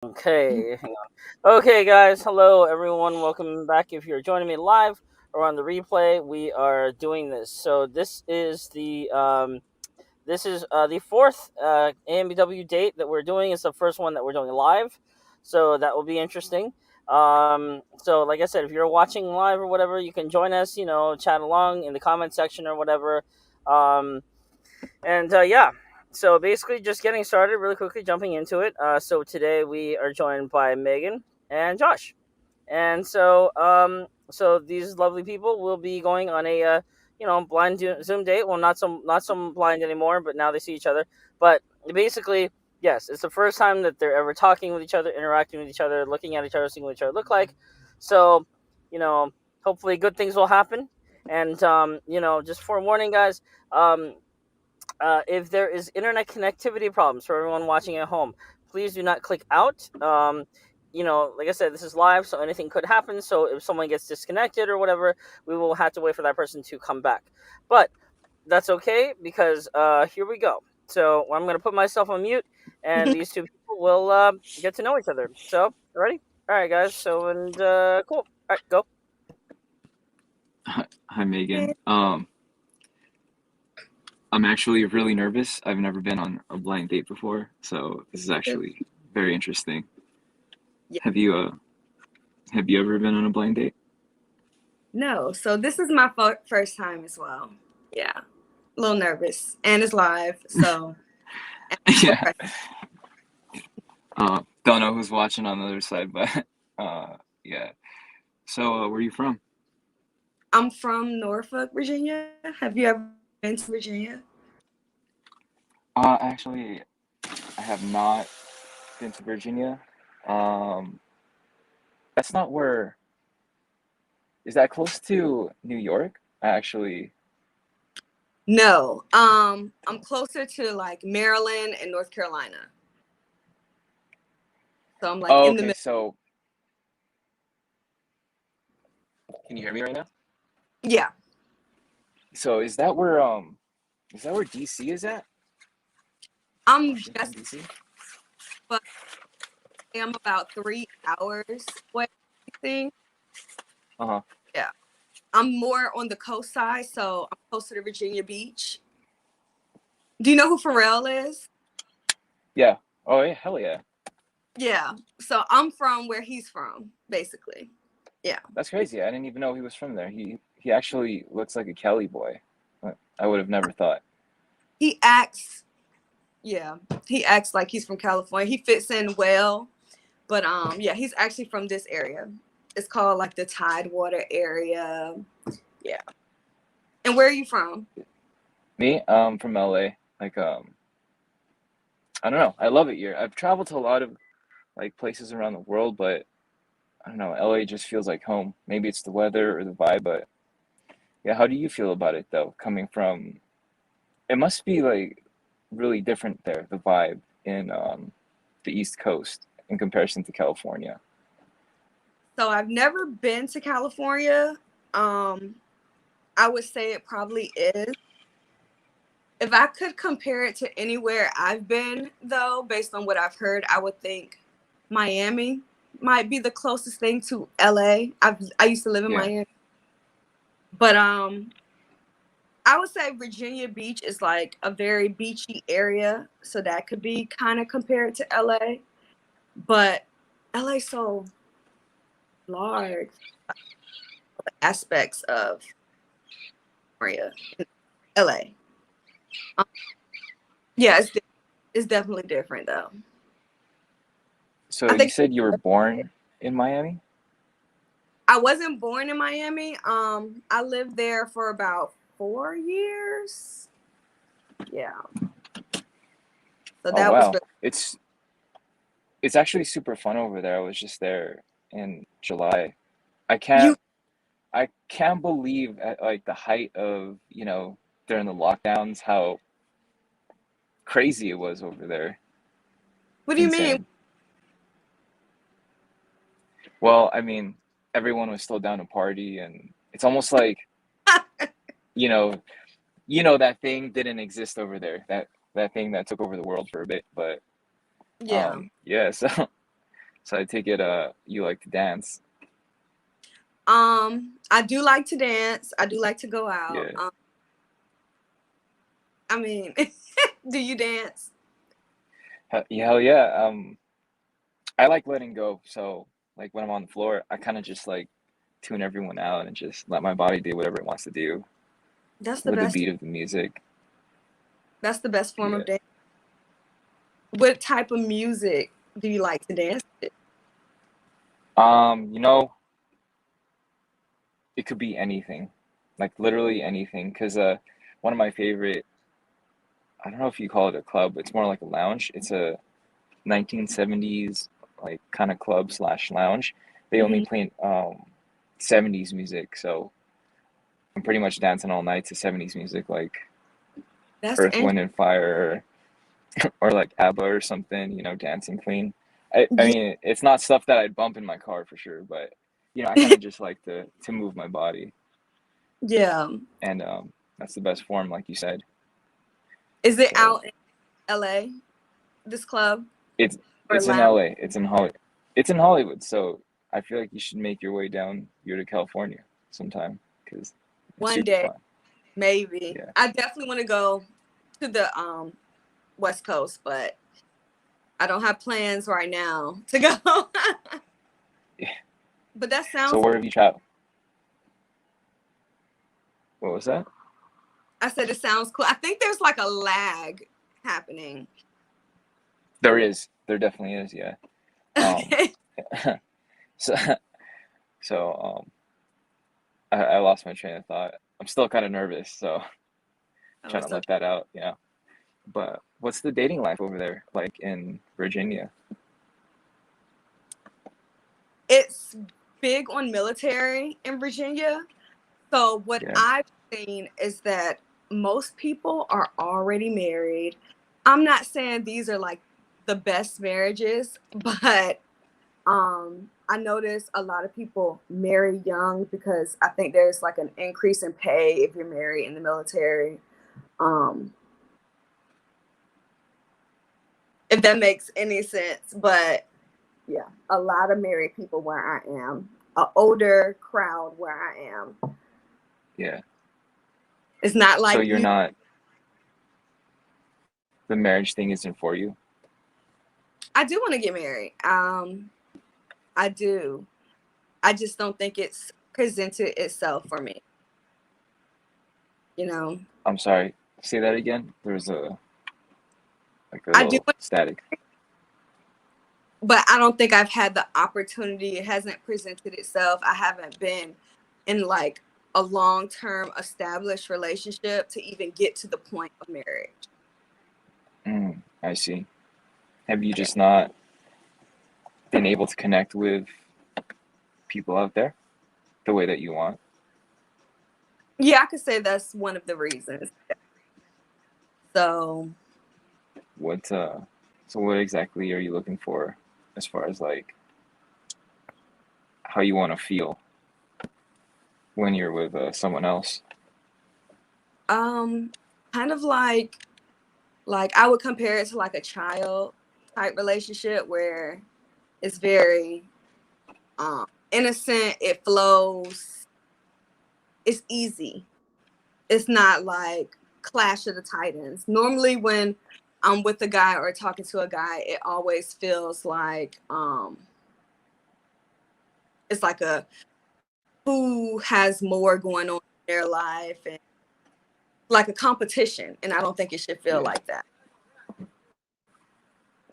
Okay, hang on. Okay, guys, hello everyone. Welcome back. If you're joining me live or on the replay, we are doing this. So this is the fourth Ambw date that we're doing. It's the first one that we're doing live, so that will be interesting. So like I said, if you're watching live or whatever, you can join us. Chat along in the comment section or whatever. Um, and so basically, just getting started really quickly, jumping into it. So today we are joined by Megan and Josh, and so these lovely people will be going on a blind Zoom date. Well, not some blind anymore, but now they see each other. But basically, yes, it's the first time that they're ever talking with each other, interacting with each other, looking at each other, seeing what each other look like. So, you know, hopefully, good things will happen. And just forewarning, guys. If there is internet connectivity problems for everyone watching at home, please do not click out. Like I said, this is live, so anything could happen. So if someone gets disconnected or whatever, we will have to wait for that person to come back. But that's okay because here we go. So I'm going to put myself on mute, and these two people will get to know each other. So, ready? All right, guys. So, and cool. All right, go. Hi, Megan. I'm actually really nervous. I've never been on a blind date before, so this is actually very interesting. Yeah. Have you ever been on a blind date? No, so this is my first time as well. Yeah, a little nervous, and it's live, so Yeah. Don't know who's watching on the other side, but yeah. So, where are you from? I'm from Norfolk, Virginia. Have you ever been to Virginia? Actually, I have not been to Virginia. Um, that's not where. Is that close to New York? No, I'm closer to like Maryland and North Carolina, so I'm like Oh, in the okay. middle. So, can you hear me right now? Yeah, So, is that where DC is at? I'm Washington, just, DC? but I'm about 3 hours away. I think. Uh-huh. Yeah, I'm more on the coast side, so I'm closer to Virginia Beach. Do you know who Pharrell is? Yeah. Oh, yeah, hell yeah. Yeah. So I'm from where he's from, basically. Yeah. That's crazy. I didn't even know he was from there. He actually looks like a Kelly boy. I would have never thought. He acts, yeah, he acts like he's from California. He fits in well, but yeah, he's actually from this area. It's called like the Tidewater area. Yeah. And where are you from? Me, from LA. I don't know. I love it here. I've traveled to a lot of like places around the world, but I don't know. LA just feels like home. Maybe it's the weather or the vibe, but yeah, how do you feel about it though? Coming from, it must be like really different there, the vibe in the East Coast in comparison to California. So I've never been to California. Um, I would say it probably is. If I could compare it to anywhere I've been, though, based on what I've heard, I would think Miami might be the closest thing to LA. I used to live in Yeah. Miami, but I would say Virginia Beach is like a very beachy area, so that could be kind of compared to LA. But LA's so large, aspects of area in LA. Um, yeah, it's definitely different though. So I you think said you were born in Miami? I wasn't born in Miami. I lived there for about 4 years. Yeah. So Oh that was wow. It's actually super fun over there. I was just there in July. I you. can't I can't believe at like the height of, during the lockdowns how crazy it was over there. What It's do you mean? insane. Well, I mean, everyone was still down to party and it's almost like, you know, that thing didn't exist over there. That thing that took over the world for a bit, but Yeah. yeah, so So I take it you like to dance. I do like to dance. I do like to go out. Yeah. I mean, do you dance? Hell yeah. I like letting go. So like when I'm on the floor, I kind of just like tune everyone out and just let my body do whatever it wants to do That's the with the best. beat of the music. That's the best form Yeah. of dance. What type of music do you like to dance to? You know, it could be anything, like literally anything. Cause one of my favorite, I don't know if you call it a club, it's more like a lounge. It's a 1970s like kind of club slash lounge. They only Hmm. play 70s music, so I'm pretty much dancing all night to 70s music, like That's Earth, interesting. Wind, and Fire, or like ABBA or something. Dancing Queen. I Yeah, mean, it's not stuff that I'd bump in my car for sure, but I kind of just like to move my body, yeah. and that's the best form, like you said. Is it So out in LA? This club it's or it's in lounge? LA. It's in Hollywood. So I feel like you should make your way down here to California sometime because it's One super day, fun. maybe. Yeah. I definitely want to go to the West Coast, but I don't have plans right now to go. Yeah. But that So sounds where cool. have you traveled? What was that? I said it sounds cool. I think there's like a lag happening. There is. There definitely is. Yeah. Um. Okay. So I lost my train of thought. I'm still kind of nervous, so Oh, trying to it's okay. let that out. But what's the dating life over there like in Virginia? It's big on military in Virginia. So what Yeah. I've seen is that most people are already married. I'm not saying these are like the best marriages, but I notice a lot of people marry young because I think there's like an increase in pay if you're married in the military. Um, if that makes any sense, but yeah, a lot of married people where I am, an older crowd where I am. Yeah. It's not So like you're you. not the marriage thing isn't for you? I do want to get married. I do. I just don't think it's presented itself for me. You know, I'm sorry. Say that again. There was a I do, little static. but I don't think I've had the opportunity. It hasn't presented itself. I haven't been in like a long-term established relationship to even get to the point of marriage. I see. Have you Yeah. just not been able to connect with people out there the way that you want? Yeah, I could say that's one of the reasons. So, What so what exactly are you looking for as far as like how you want to feel when you're with someone else? um, kind of like I would compare it to like a child type relationship where it's very innocent, it flows, it's easy. It's not like Clash of the Titans. Normally when I'm with a guy or talking to a guy, it always feels like it's like a who has more going on in their life and like a competition. And I don't think it should feel Yeah. like that.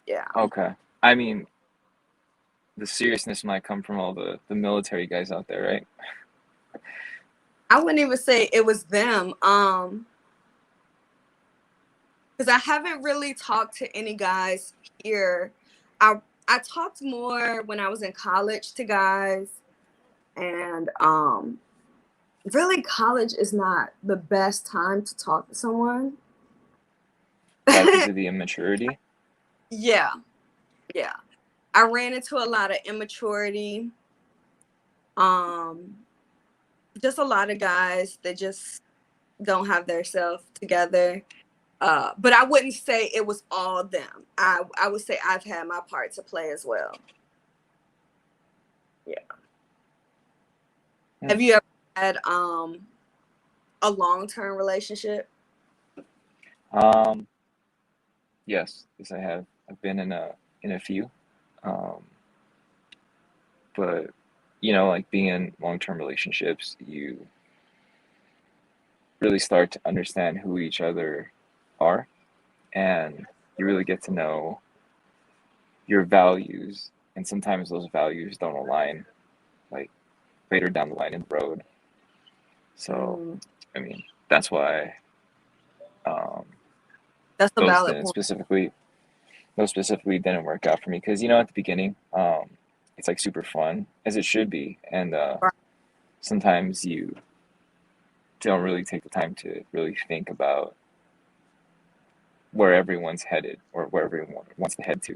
Yeah. Okay. I mean, the seriousness might come from all the military guys out there, right? I wouldn't even say it was them. Because I haven't really talked to any guys here. I talked more when I was in college to guys, and really college is not the best time to talk to someone. Why? Because of the immaturity? Yeah, yeah. I ran into a lot of immaturity. Um, just a lot of guys that just don't have their self together. But I wouldn't say it was all them. I would say I've had my part to play as well. Yeah. Yeah. Have you ever had a long-term relationship? Um, yes, I have. I've been in a few. Um, but like being in long-term relationships, you really start to understand who each other are, and you really get to know your values, and sometimes those values don't align, like later down the line in the road. So, Mm, I mean, that's why um, that's a those valid didn't point. specifically those specifically didn't work out for me because at the beginning, it's like super fun as it should be, and Right. sometimes you don't really take the time to really think about where everyone's headed or where everyone wants to head to,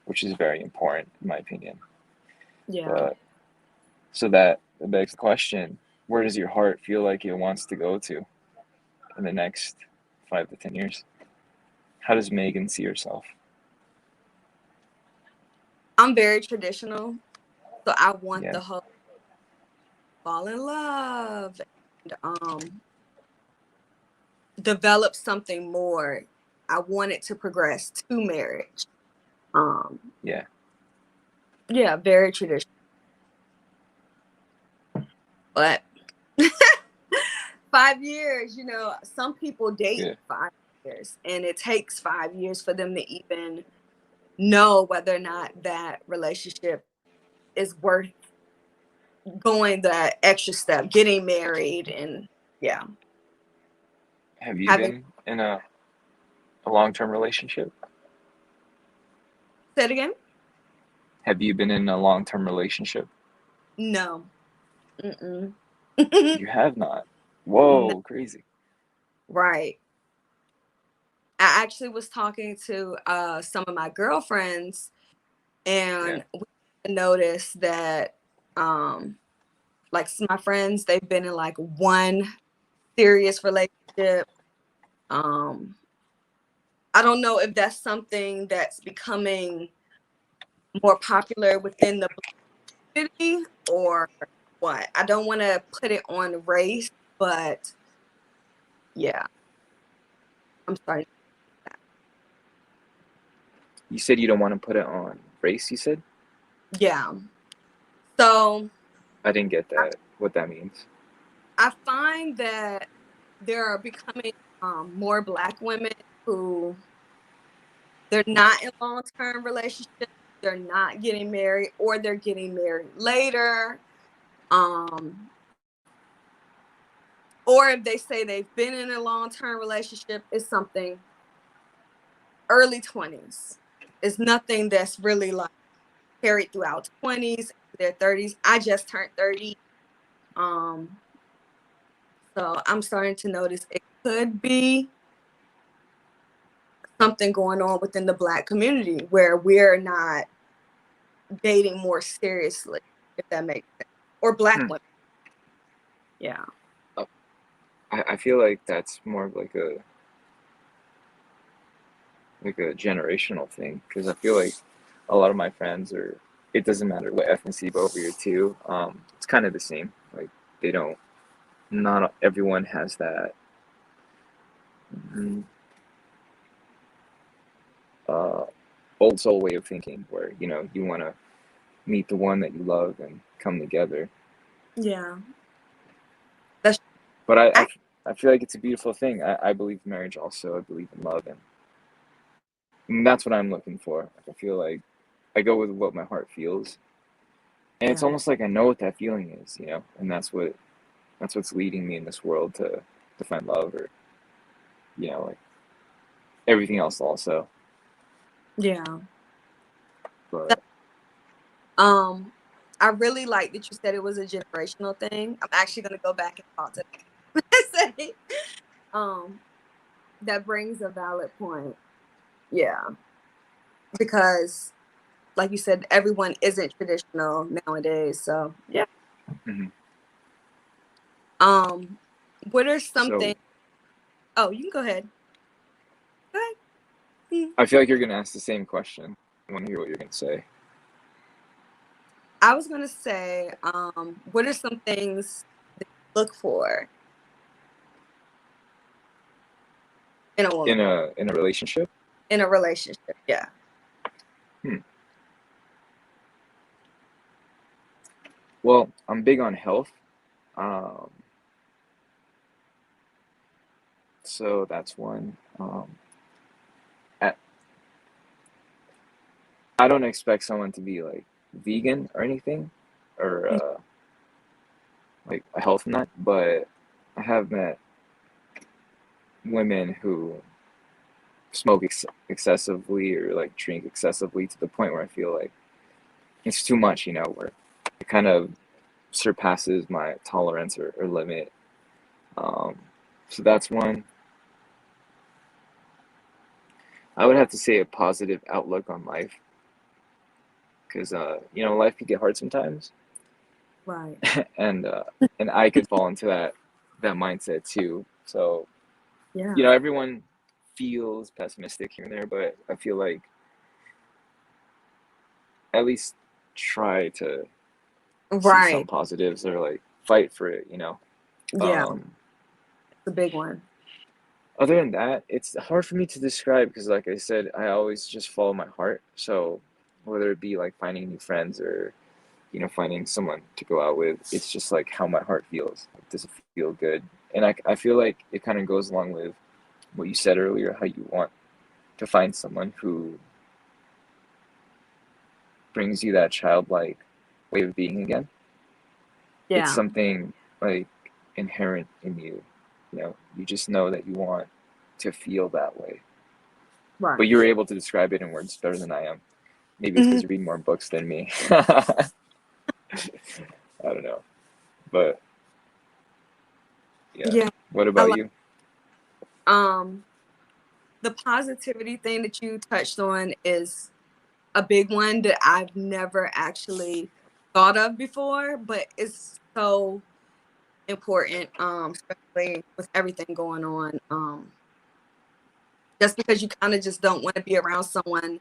which is very important in my opinion. Yeah. But so that begs the question, where does your heart feel like it wants to go to in the next 5 to 10 years? How does Megan see herself? I'm very traditional, so I want Yeah, the whole fall in love and develop something more. I want it to progress to marriage. Um, yeah, yeah, very traditional. But 5 years, some people date yeah. 5 years, and it takes 5 years for them to even know whether or not that relationship is worth going that extra step, getting married, and yeah, Have you having been in a long-term relationship? said again. Have you been in a long-term relationship? No. Mm-mm. You have not. No. Whoa, crazy. Right. I actually was talking to some of my girlfriends, Yeah, and we noticed that like my friends, they've been in like one serious relationship. Um, I don't know if that's something that's becoming more popular within the community or what. I don't want to put it on race, but yeah, I'm sorry. you said you don't want to put it on race, you said? Yeah. So I didn't get I, that, what that means. I find that there are becoming more Black women who they're not in long-term relationships, they're not getting married, or they're getting married later. Um, or if they say they've been in a long-term relationship, it's something early 20s. It's nothing that's really like carried throughout 20s, their 30s. I just turned 30. Um, so I'm starting to notice it could be something going on within the Black community where we're not dating more seriously, if that makes sense. Or Black Hmm. women. Yeah. Oh, I feel like that's more of like a generational thing because I feel like a lot of my friends are. It doesn't matter what ethnicity, but over here too, it's kind of the same. Like they don't. Not everyone has that mm, uh, old soul way of thinking where you want to meet the one that you love and come together. Yeah. That's But I, I feel like it's a beautiful thing. I believe in marriage also. I believe in love, and that's what I'm looking for. Like, I feel like I go with what my heart feels, and it's yeah. almost like I know what that feeling is, and that's what's leading me in this world to find love or like everything else also. Yeah. But Um, I really like that you said it was a generational thing. I'm actually gonna go back and talk to them. Say, um, that brings a valid point. Yeah, because like you said, everyone isn't traditional nowadays. So yeah. mhm. Um, what are something? So Oh, you can go ahead. Go ahead. I feel like you're gonna ask the same question. I want to hear what you're gonna say. I was gonna say, what are some things that you look for in a woman, in a relationship? in a relationship? Yeah. Hmm. Well, I'm big on health. Um, so that's one. I, I don't expect someone to be like vegan or anything, or like a health nut, but I have met women who smoke excessively or like drink excessively to the point where I feel like it's too much, where it kind of surpasses my tolerance or limit. Um, so that's one. I would have to say a positive outlook on life because life can get hard sometimes, Right. and and I could fall into that mindset too. So Yeah. everyone feels pessimistic here and there, but I feel like at least try to see some Right. positives or like fight for it. Yeah. Um, It's a big one. Other than that, it's hard for me to describe because, like I said, I always just follow my heart. So whether it be like finding new friends or finding someone to go out with, it's just like how my heart feels. Like, does it feel good? And I feel like it kind of goes along with what you said earlier, how you want to find someone who brings you that childlike way of being again. It's Yeah. something like inherent in you. You just know that you want to feel that way. Right. But you're able to describe it in words better than I am. Maybe it's Mhm. because you read more books than me. I don't know. But yeah. Yeah. What I about like you? um the positivity thing that you touched on is a big one that I've never actually thought of before, but it's so important, especially with everything going on. Just because you kind of just don't want to be around someone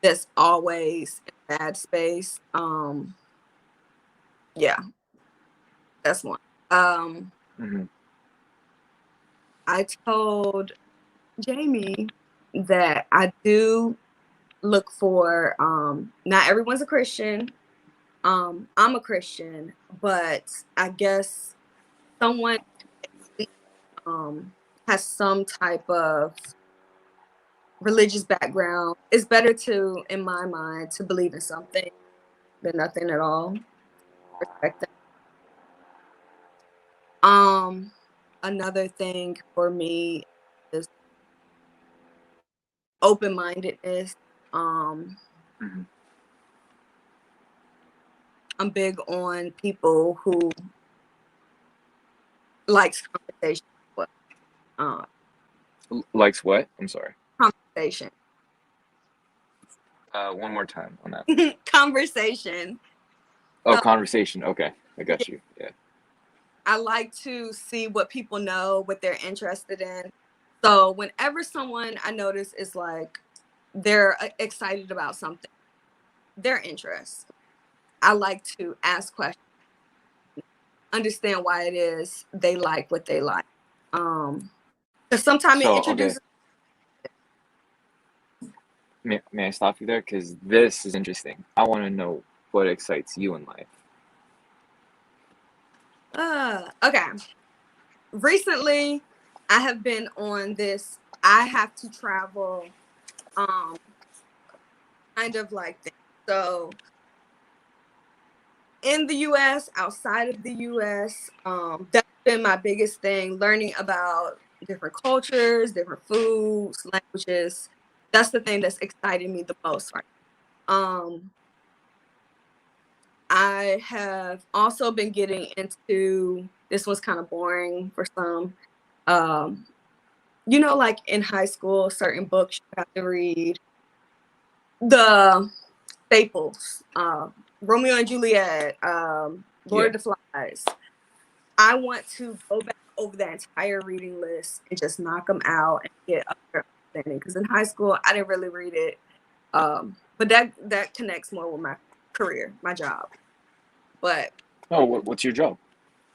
that's always in a bad space. Yeah, that's one. Um, Hmm. I told Jamie that I do look for not everyone's a Christian. I'm a Christian, but I guess someone um has some type of religious background. It's better to, in my mind, to believe in something than nothing at all. Respect that. Um, Another thing for me is open-mindedness. Um, Hmm. I'm big on people who likes conversation. Well, uh, Likes what? I'm sorry. conversation, One more time on that. conversation. Oh, So conversation. Okay, I yeah, got you. Yeah. I like to see what people know, what they're interested in. So whenever someone I notice is like they're excited about something, their interest, I like to ask questions, understand why it is they like what they like. Because sometimes it So, okay, introduces. may I stop you there? Because this is interesting. I want to know what excites you in life. Okay. Recently, I have been on this. I have to travel, um, kind of like thing. So in the US, outside of the US, that's been my biggest thing, learning about different cultures, different foods, languages. That's the thing that's exciting me the most right now. I have also been getting into, this one's kind of boring for some. Um, like in high school, certain books you have to read. The staples, Romeo and Juliet, Lord Yeah. of the Flies. I want to go back over that entire reading list and just knock them out and get a better understanding. Because in high school, I didn't really read it, but that connects more with my career, my job. But Oh, what's your job?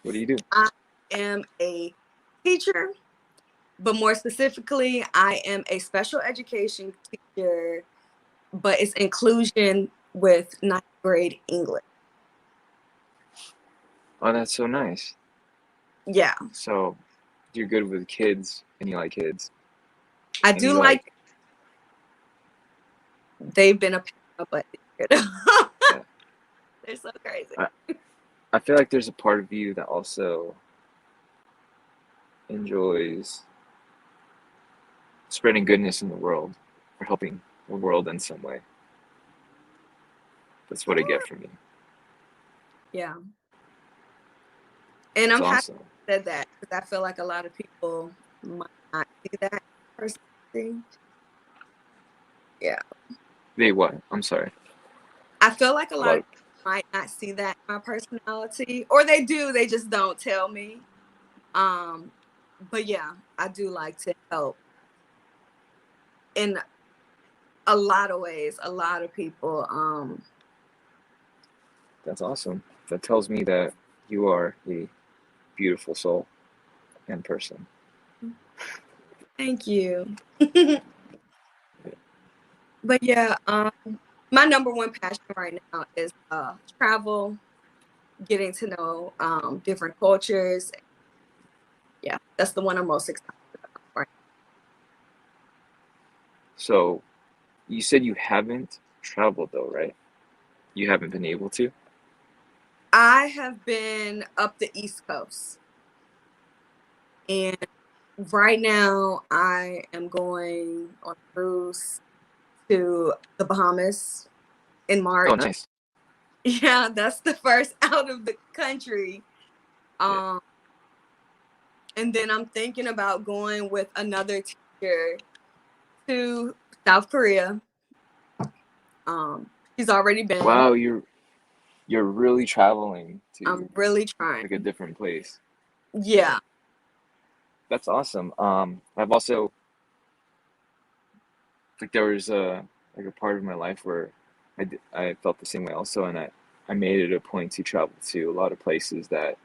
What do you do? I am a teacher, but more specifically, I am a special education teacher, but it's inclusion with ninth grade English. Oh, that's so nice. Yeah, So you're good with kids and you like kids I and do you like. like, They've been a pain in the butt. yeah. They're so crazy. I feel like there's a part of you that also enjoys spreading goodness in the world or helping the world in some way. That's what I get from you. Yeah, and That's I'm happy awesome. you said that because I feel like a lot of people might not see that personality. Yeah, They what? I'm sorry. I feel like a A lot lot of of, people might not see that in my personality, or they do. They just don't tell me. Um, but yeah, I do like to help in a lot of ways. A lot of people. that's awesome. That tells me that you are a beautiful soul and person. Thank you. But yeah, my number one passion right now is travel, getting to know different cultures. Yeah, that's the one I'm most excited about. Right. So you said you haven't traveled though, right? You haven't been able to? I have been up the East Coast, and right now I am going on a cruise to the Bahamas in Oh, March. nice. Yeah, that's the first out of the country. Yeah. Um, and then I'm thinking about going with another teacher to South Korea. She's already been. Wow, you're really traveling I'm to really like a trying. different place. Yeah. Yeah. That's awesome. I've also like there was a like a part of my life where I felt the same way also, and I made it a point to travel to a lot of places that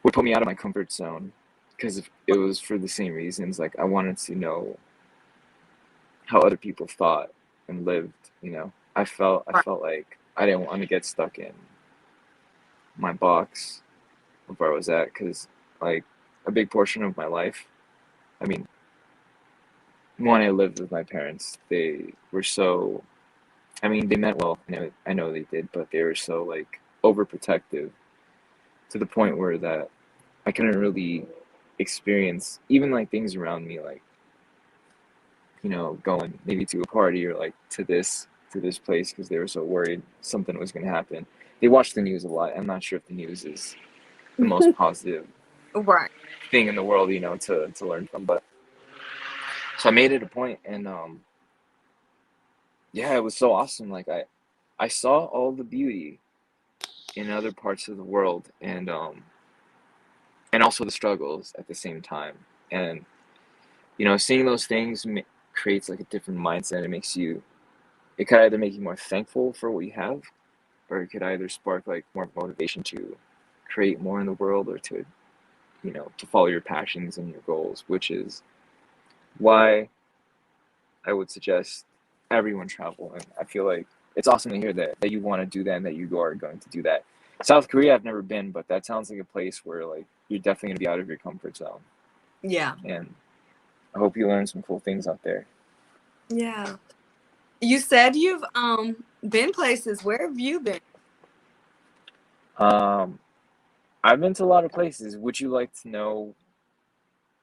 would put me out of my comfort zone because it was for the same reasons. Like I wanted to know how other people thought and lived. You know, I Right. felt like I didn't want to get stuck in my box of where I was at because like a big portion of my life. I mean, when I lived with my parents, they were so. I mean, they meant well. I know they did, but they were so like overprotective to the point where that I couldn't really experience even like things around me, like going maybe to a party or like to this place because they were so worried something was going to happen. They watch the news a lot. I'm not sure if the news is the most positive Right. thing in the world, to learn from. But so I made it a point, and yeah, it was so awesome. Like I saw all the beauty in other parts of the world, and also the struggles at the same time. And seeing those things creates like a different mindset. It could either make you more thankful for what you have, or it could either spark like more motivation to create more in the world, or to follow your passions and your goals, which is why I would suggest everyone travel. And I feel like it's awesome to hear that you want to do that and that you are going to do that. South Korea, I've never been, but that sounds like a place where like you're definitely gonna be out of your comfort zone. Yeah. And I hope you learn some cool things out there. Yeah. You said you've been places. Where have you been? Um, I've been to a lot of places. Would you like to know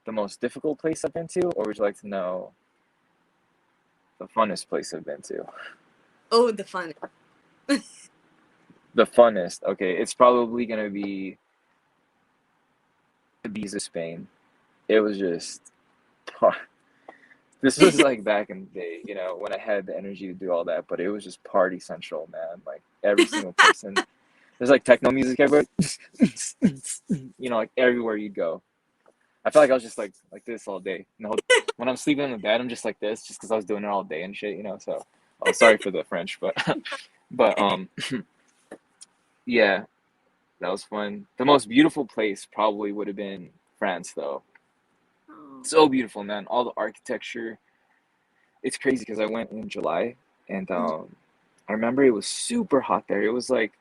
the most difficult place I've been to, or would you like to know the funnest place I've been to? Oh, the fun. The funnest, okay, it's probably gonna be Ibiza, Spain. It was just this was like back in the day, when I had the energy to do all that, but it was just party central, man. Like every single person. There's like techno music everywhere. Like everywhere you go. I felt like I was just like this all day. When I'm sleeping in the bed, I'm just like this, just because I was doing it all day and shit. So, oh, sorry for the French, but but Yeah, that was fun. The most beautiful place probably would have been France, though. Oh. So beautiful, man. All the architecture. It's crazy because I went in July, and Mhm. I remember it was super hot there. It was like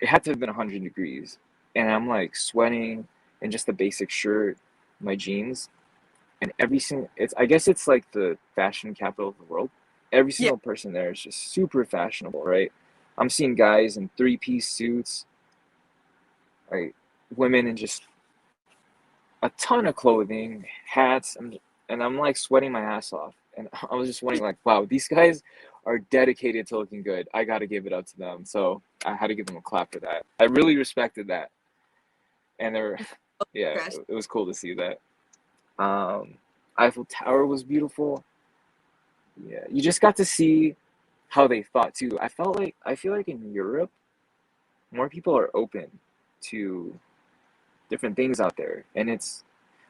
it had to have been 100 degrees, and I'm like sweating in just a basic shirt, my jeans, and every single it's I guess it's like the fashion capital of the world. Every Yeah. single person there is just super fashionable, right? I'm seeing guys in three-piece suits, like women in just a ton of clothing, hats, and I'm like sweating my ass off. And I was just wondering, like, wow, these guys are dedicated to looking good. I got to give it up to them. So I had to give them a clap for that. I really respected that. And they're, yeah, Dress. it was cool to see that. Um, Eiffel Tower was beautiful. Yeah, you just got to see how they thought too. I feel like in Europe, more people are open to different things out there. And it's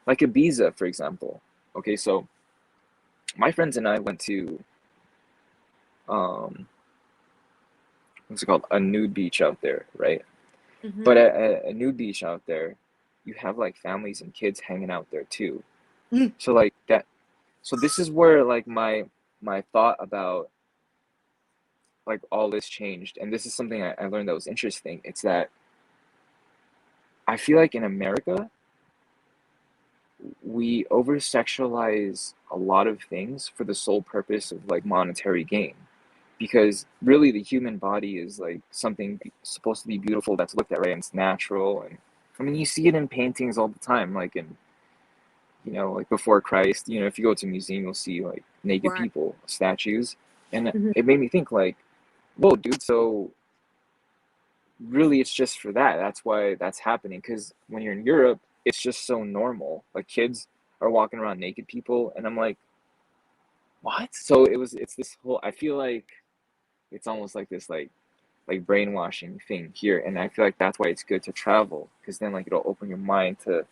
like Ibiza, for example. Okay, so my friends and I went to um what's it called? A nude beach out there, right? But Mm-hmm. at a nude beach out there, you have like families and kids hanging out there too. Mm. So like that so this is where like my thought about like all this changed. And this is something I learned that was interesting. It's that I feel like in America we over sexualize a lot of things for the sole purpose of like monetary gain, because really the human body is like something supposed to be beautiful that's looked at, right, and it's natural. And I mean you see it in paintings all the time, like in, like before Christ, if you go to a museum you'll see like naked Right. people, statues. And Mhm. it made me think like, whoa dude, so really it's just for that. That's why that's happening. Because when you're in Europe, it's just so normal. Like kids are walking around naked people, and I'm like, what? So it's this whole. I feel like it's almost like this like brainwashing thing here, and I feel like that's why it's good to travel, because then like it'll open your mind to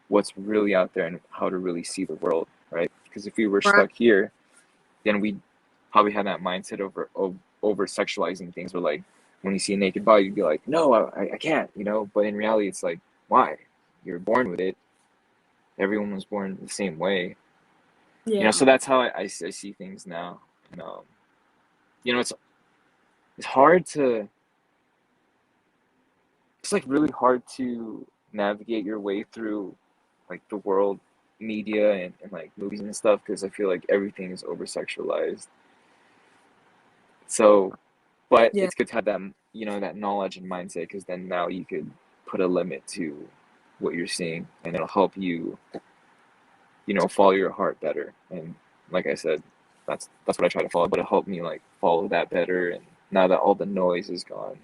what's really out there and how to really see the world, right? Because if we were Right. stuck here, then we probably have that mindset over sexualizing things. Or like when you see a naked body, you'd be like, no, I can't, But in reality, it's like, why? You're born with it. Everyone was born the same way, Yeah. So that's how I see things now. And, it's hard to it's like really hard to navigate your way through like the world media and like movies and stuff, because I feel like everything is over sexualized. So, but Yeah. it's good to have that, that knowledge and mindset, because then now you could put a limit to what you're seeing, and it'll help you, follow your heart better. And like I said, that's what I try to follow, but it helped me like follow that better. And now that all the noise is gone.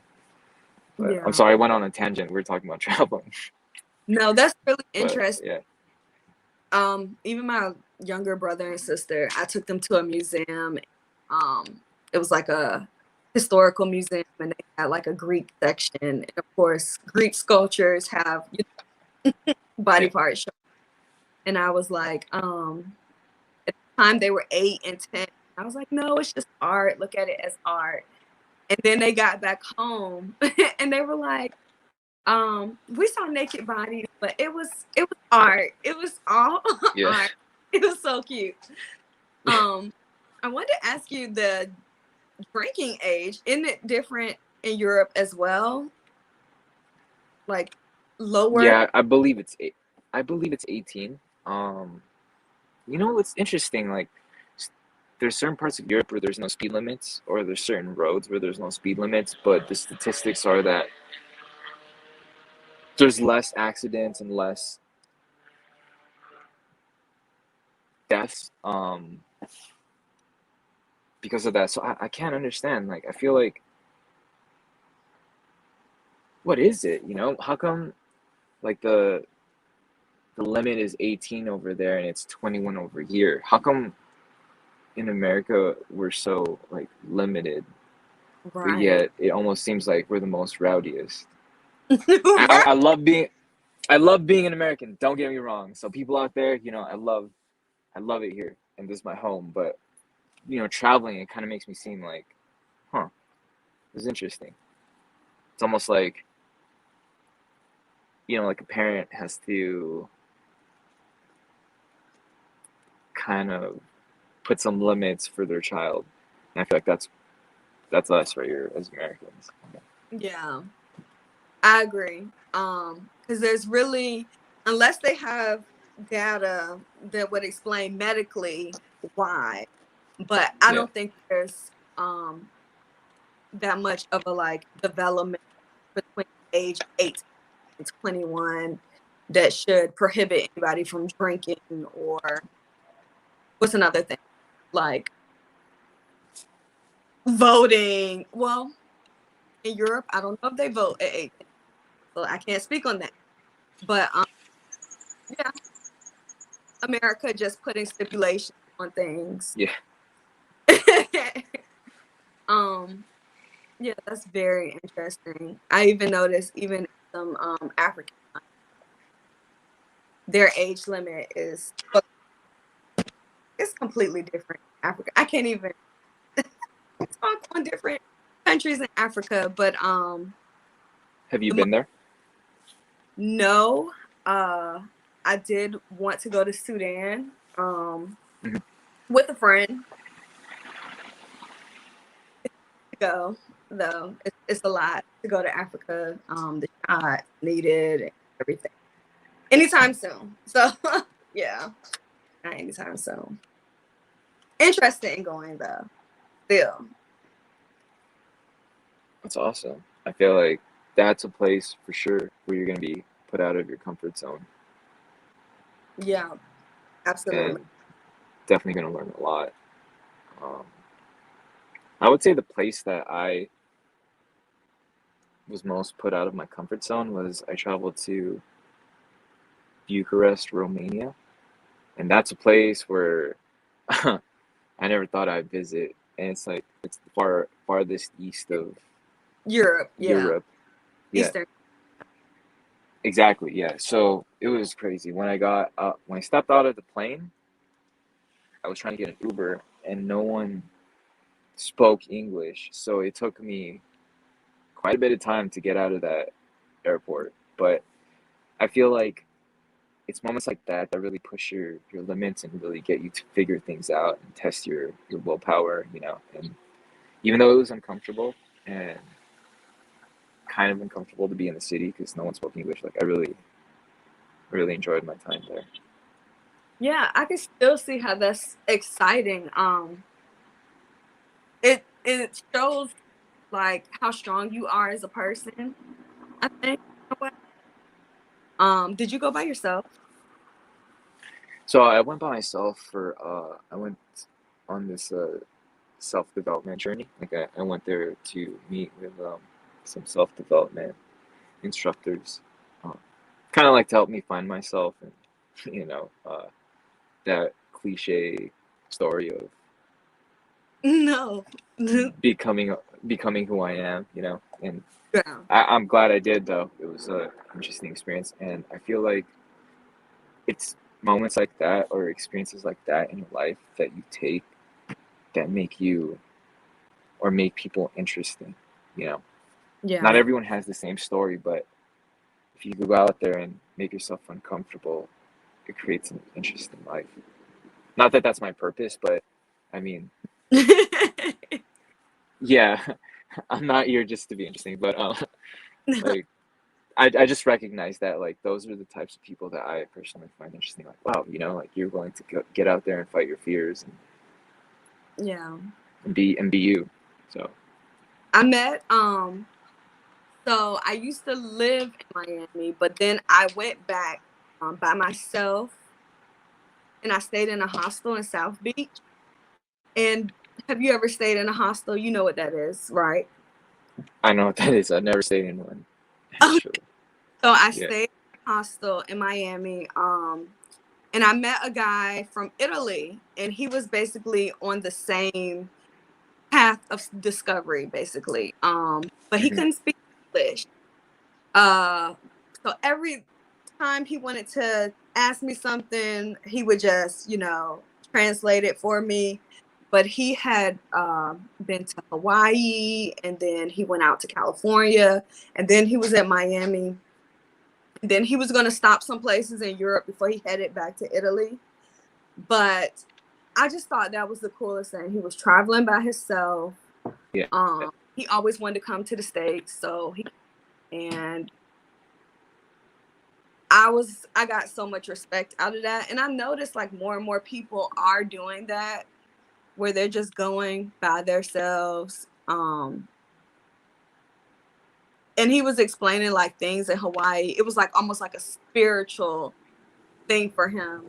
But I'm Yeah. sorry, I went on a tangent. We were talking about traveling, No, that's really but interesting. yeah, Even my younger brother and sister, I took them to a museum. It was like a historical museum, and they had like a Greek section. And of course, Greek sculptures have body yeah, parts. And I was like, at the time they were 8 and 10. I was like, no, it's just art. Look at it as art. And then they got back home and they were like, we saw naked bodies, but it was art. It was all yeah. art. It was so cute. Um, I wanted to ask you the drinking age. Isn't it different in Europe as well? Like lower? Yeah, I believe it's eight. I believe it's 18. Um, what's interesting? Like, there's certain parts of Europe where there's no speed limits, or there's certain roads where there's no speed limits, but the statistics are that there's less accidents and less deaths, because of that. So I can't understand. Like, I feel like, what is it? How come like the limit is 18 over there and it's 21 over here? How come in America we're so like limited, but Right. yet it almost seems like we're the most rowdiest? I, Right. I love being I love being an American. Don't get me wrong. So people out there, I love it here, and this is my home. But traveling, it kind of makes me seem like, huh, this is interesting. it's almost like, like a parent has to kind of put some limits for their child. And I feel like that's us right here as Americans. Yeah, I agree. Because there's really, unless they have data that would explain medically why, but I Yeah. don't think there's that much of a like development between age 18 and 21 that should prohibit anybody from drinking, or what's another thing, like voting. Well, in Europe, I don't know if they vote at 18, so I can't speak on that. But yeah, America just putting stipulations on things. Yeah. um, yeah, that's very interesting. I even noticed even some African, their age limit is, well, it's completely different. Africa, I can't even talk on different countries in Africa, but Have you the, been there? no, I did want to go to Sudan Mhm. with a friend. Go though, it's a lot to go to Africa. The shot needed and everything anytime soon. So yeah, not anytime soon. Interested in going though. Still, That's awesome. I feel like that's a place for sure where you're gonna be put out of your comfort zone yeah, absolutely. and definitely gonna learn a lot. Um, I would say the place that I was most put out of my comfort zone was I traveled to Bucharest, Romania, and that's a place where I never thought I'd visit, and it's like it's the farthest east of Europe, yeah, Europe. Yeah, Eastern. exactly. Yeah, so it was crazy when I stepped out of the plane. I was trying to get an Uber, and no one spoke English, so it took me quite a bit of time to get out of that airport. But I feel like it's moments like that that really push your limits and really get you to figure things out and test your willpower, And even though it was uncomfortable and kind of uncomfortable to be in the city because no one spoke English, like I really, really enjoyed my time there. Yeah, I can still see how that's exciting. It shows like how strong you are as a person, I think. Did you go by yourself? So I went by myself I went on this self-development journey. Like I went there to meet with some self-development instructors, um, kind of like to help me find myself and that cliche story of No. becoming becoming who I am, And Yeah. I'm glad I did though. It was a interesting experience, and I feel like it's moments like that or experiences like that in your life that you take that make you or make people interesting. You know, Yeah. not everyone has the same story, but if you go out there and make yourself uncomfortable, it creates an interesting life. Not that that's my purpose, but I mean, yeah, I'm not here just to be interesting, but like I just recognize that like those are the types of people that I personally find interesting. Like, wow, like you're willing to get out there and fight your fears Yeah. and be you. So I met so I used to live in Miami, but then I went back by myself and I stayed in a hostel in South Beach. And have you ever stayed in a hostel? You know what that is, right? I know what that is. I've never stayed in one, So actually. I Yeah. stayed in a hostel in Miami. And I met a guy from Italy, and he was basically on the same path of discovery, basically. But he Hmm. couldn't speak English. Uh, so every time he wanted to ask me something, he would just, translate it for me. but he had been to Hawaii, and then he went out to California, and then he was at Miami. And then he was going to stop some places in Europe before he headed back to Italy. But I just thought that was the coolest thing. He was traveling by himself. Yeah. He always wanted to come to the States, and I got so much respect out of that. And I noticed like more and more people are doing that, where they're just going by themselves. And he was explaining like things in Hawaii. It was like almost like a spiritual thing for him.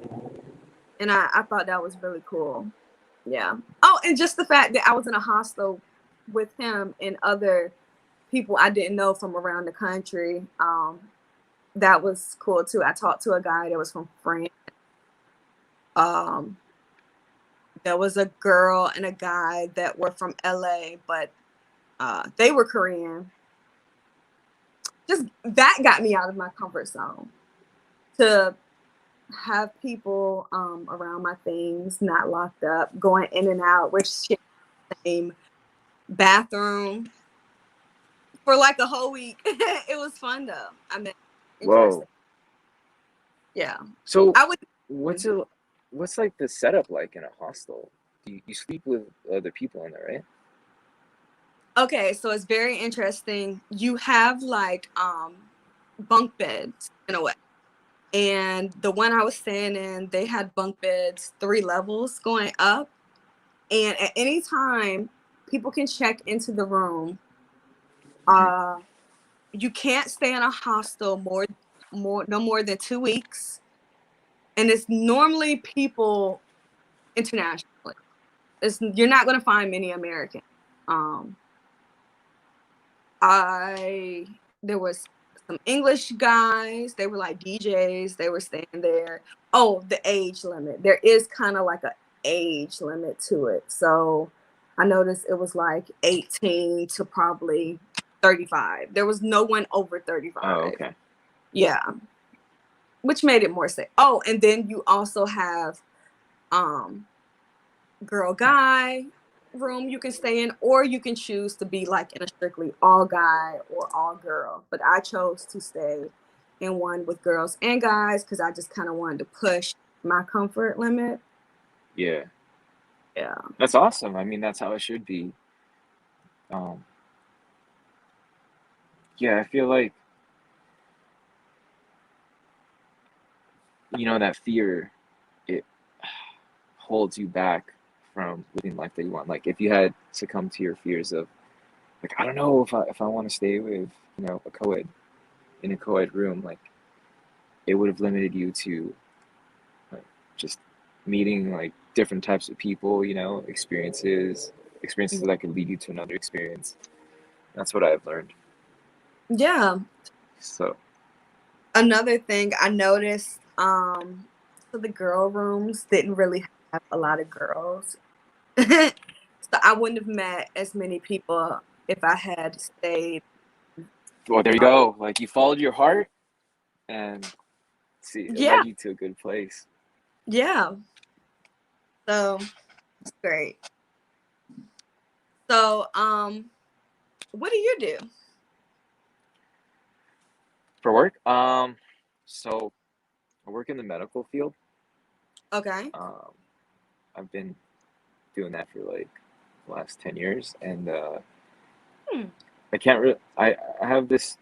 And I thought that was really cool. Yeah. Oh, and just the fact that I was in a hostel with him and other people I didn't know from around the country. That was cool too. I talked to a guy that was from France. There was a girl and a guy that were from LA, but they were Korean. Just that got me out of my comfort zone, to have people around my things, not locked up, going in and out, which sharing the same bathroom for like a whole week. It was fun though. I mean, interesting. Whoa. Yeah. So I would. what's like the setup like in a hostel? You sleep with other people in there, right? Okay, so it's very interesting. You have like bunk beds in a way. And the one I was staying in, they had bunk beds, 3 levels going up. And at any time, people can check into the room. Hmm. You can't stay in a hostel no more than 2 weeks. And it's normally people internationally. You're not gonna find many Americans. Um there was some English guys, they were like DJs, they were staying there. Oh, the age limit. There is kind of like a age limit to it. So I noticed it was like 18 to probably 35. There was no one over Oh, 35. okay. Yeah, which made it more safe. Oh, and then you also have um girl guy room you can stay in, or you can choose to be like in a strictly all guy or all girl. But I chose to stay in one with girls and guys because I just kind of wanted to push my comfort limit. Yeah. Yeah. That's awesome. I mean, that's how it should be. Um, yeah, I feel like, that fear, it holds you back from living life that you want. Like if you had succumbed to your fears of like, I don't know if I want to stay with, a co-ed in a co-ed room, like it would have limited you to like just meeting like different types of people, experiences that could lead you to another experience. That's what I've learned. Yeah. So, Another thing I noticed, so the girl rooms didn't really have a lot of girls. So I wouldn't have met as many people if I had stayed. well, there you go. Like you followed your heart and see, it Yeah. led you to a good place. Yeah. So it's great. So, what do you do? For work, so I work in the medical field. Okay. Um, I've been doing that for like the last 10 years, and Hmm. I can't really, I have this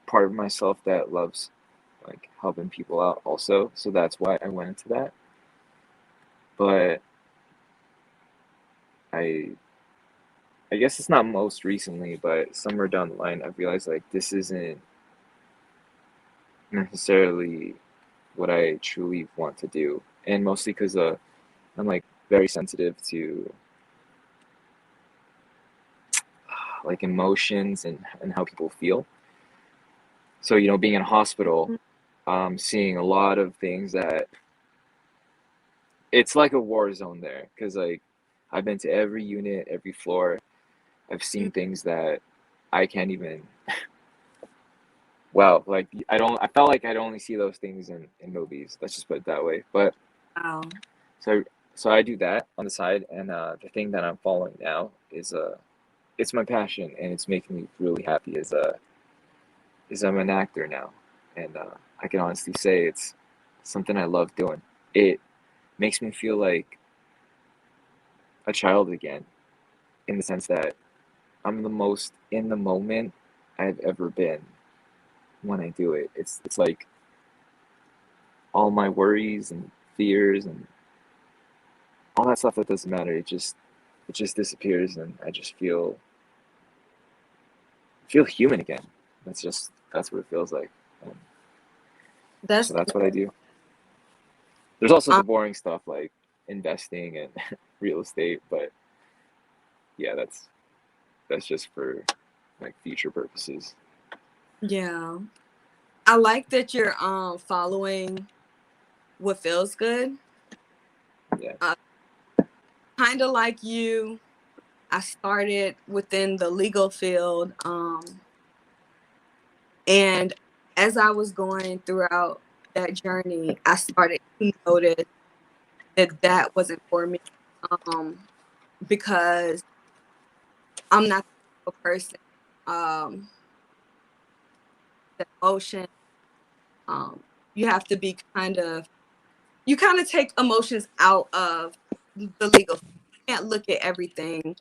part of myself that loves like helping people out also, so that's why I went into that. But I I guess it's not most recently, but somewhere down the line, I've realized like this isn't necessarily what I truly want to do, and mostly because I'm like very sensitive to like emotions and how people feel. So, being in a hospital, seeing a lot of things that it's like a war zone there because like I've been to every unit, every floor. I've seen things that I can't even. Wow, like I felt like I'd only see those things in movies. Let's just put it that way. But Wow. so so I do that on the side, and the thing that I'm following now is it's my passion, and it's making me really happy. Is I'm an actor now, and I can honestly say it's something I love doing. It makes me feel like a child again, in the sense that I'm the most in the moment I've ever been when I do it. It's like all my worries and fears and all that stuff that doesn't matter. It just disappears, and I just feel human again. That's what it feels like. And That's so that's what I do. There's also the um, boring stuff like investing and real estate, but yeah, that's just for like future purposes. yeah. I like that you're following what feels good. Yeah, Uh, kind of like you, I started within the legal field, and as I was going throughout that journey, I started to notice that that wasn't for me, um, because I'm not the type of person um, that emotion. Um, you have to be you kind of take emotions out of the legal field. You can't look at everything,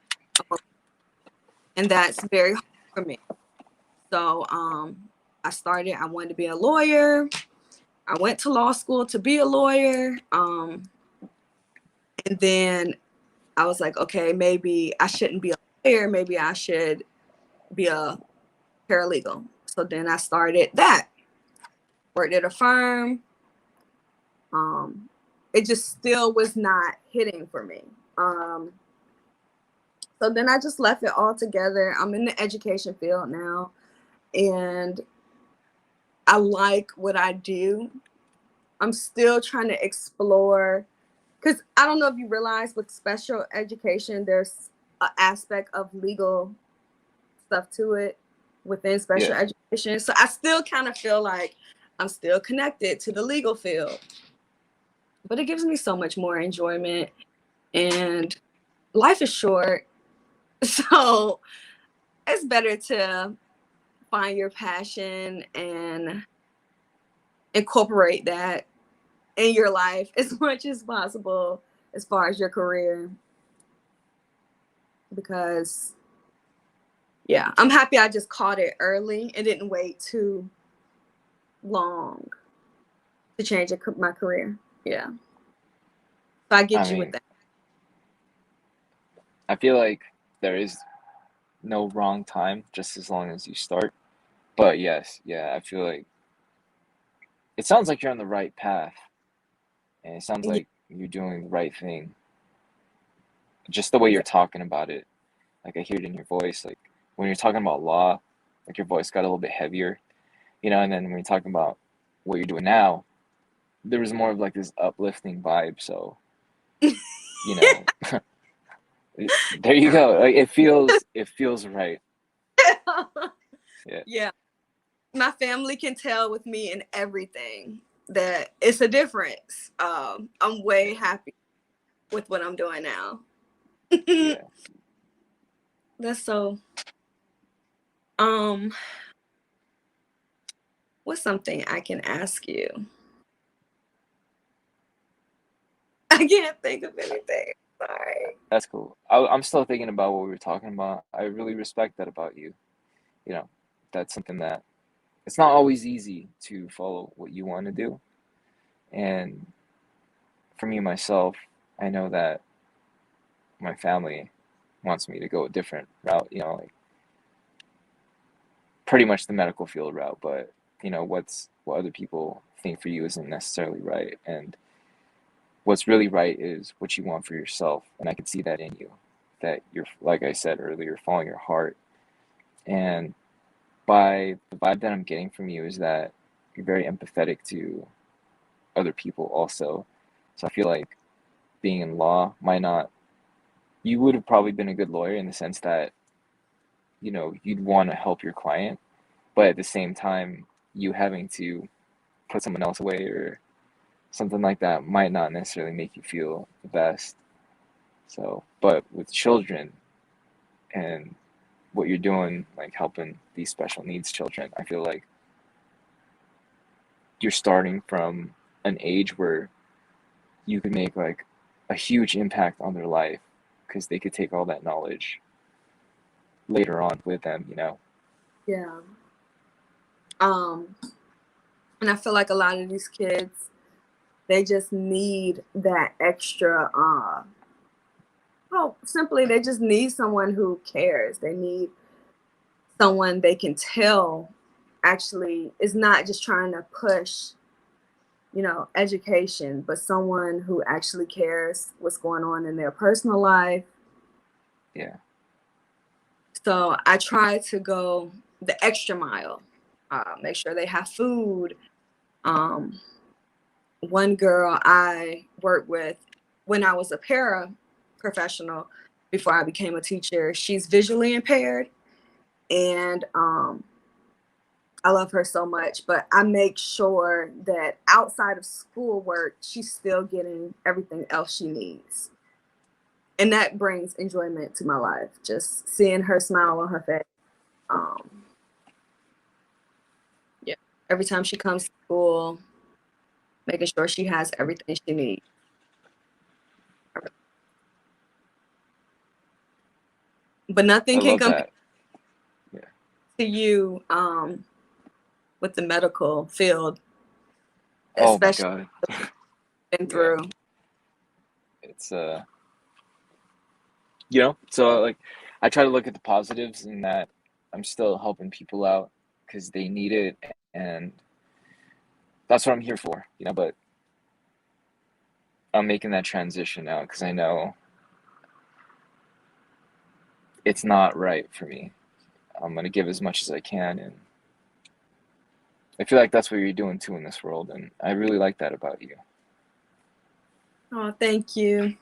and that's very hard for me. So I wanted to be a lawyer. I went to law school to be a lawyer. And then I was like, okay, maybe I shouldn't be a lawyer. Maybe I should be a paralegal. So then I started that, worked at a firm. Um, it just still was not hitting for me. Um, so then I just left it all together. I'm in the education field now, and I like what I do. I'm still trying to explore, because I don't know if you realize with special education, there's an aspect of legal stuff to it within special yeah. education. So I still kind of feel like I'm still connected to the legal field, but it gives me so much more enjoyment. And life is short. So it's better to find your passion and incorporate that in your life as much as possible as far as your career. Because, yeah, I'm happy I just caught it early and didn't wait too long to change my career. Yeah. So I I get you with mean, that. I feel like there is no wrong time, just as long as you start. But yes, yeah, I feel like it sounds like you're on the right path, and it sounds Yeah. like you're doing the right thing. Just the way you're talking about it, like I hear it in your voice. Like when you're talking about law, like your voice got a little bit heavier, and then when you're talking about what you're doing now, there was more of like this uplifting vibe. So, you know, there you go. Like it feels right. Yeah. Yeah. My family can tell with me in everything that it's a difference. I'm way Yeah. happy with what I'm doing now. Yeah. That's so. Um, what's something I can ask you? I can't think of anything. Sorry. That's cool. I'm still thinking about what we were talking about. I really respect that about you. You know, that's something that it's not always easy to follow what you want to do. And for me myself, I know that my family wants me to go a different route, like pretty much the medical field route, but what other people think for you isn't necessarily right. And what's really right is what you want for yourself. And I can see that in you, that you're, like I said earlier, following your heart. And by the vibe that I'm getting from you is that you're very empathetic to other people also. So I feel like being in law might not, you would have probably been a good lawyer in the sense that, you'd want to help your client, but at the same time, you having to put someone else away or something like that might not necessarily make you feel the best. So, but with children and what you're doing, like helping these special needs children, I feel like you're starting from an age where you could make like a huge impact on their life because they could take all that knowledge later on with them, you know? Yeah. And I feel like a lot of these kids, they just need that extra, well, simply they just need someone who cares. They need someone they can tell actually is not just trying to push, education, but someone who actually cares what's going on in their personal life. Yeah. So I try to go the extra mile, make sure they have food. One girl I worked with when I was a professional before I became a teacher, she's visually impaired, and I love her so much, but I make sure that outside of schoolwork, she's still getting everything else she needs. And that brings enjoyment to my life, just seeing her smile on her face. Um, yeah, every time she comes to school, making sure she has everything she needs. But I nothing can love compare that. Yeah. to you with the medical field, Oh my especially God. been Yeah. through. It's you know, so like I try to look at the positives in that I'm still helping people out because they need it, and that's what I'm here for, you know, but I'm making that transition now because I know it's not right for me. I'm gonna give as much as I can, and I feel like that's what you're doing too in this world, and I really like that about you Oh, thank you.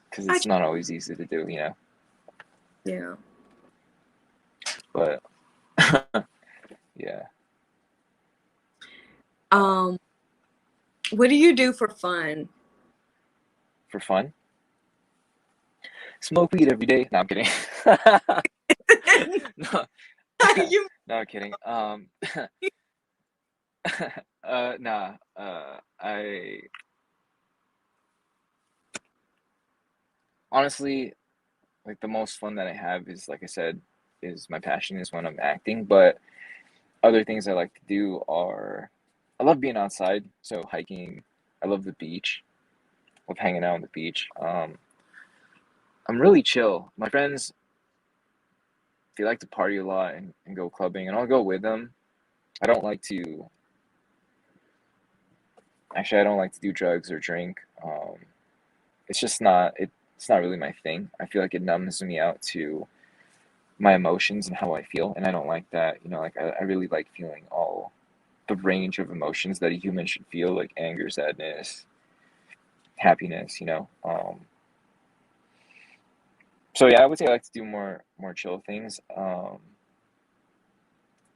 because I it's not always easy to do, you know. yeah. But yeah, Um, what do you do for fun? for fun, smoke weed every day. No, I'm kidding. No, You no, I'm kidding. Nah. I honestly like the most fun that I have is, like I said, is my passion is when I'm acting. But other things I like to do are I love being outside, so hiking. I love the beach. Love hanging out on the beach. I'm really chill. My friends, they like to party a lot and go clubbing, and I'll go with them. I don't like to, actually, I don't like to do drugs or drink. It's just not, it's not really my thing. I feel like it numbs me out to my emotions and how I feel, and I don't like that. You know, like I really like feeling all the range of emotions that a human should feel, like anger, sadness, happiness, you know. So yeah, I would say I like to do more chill things.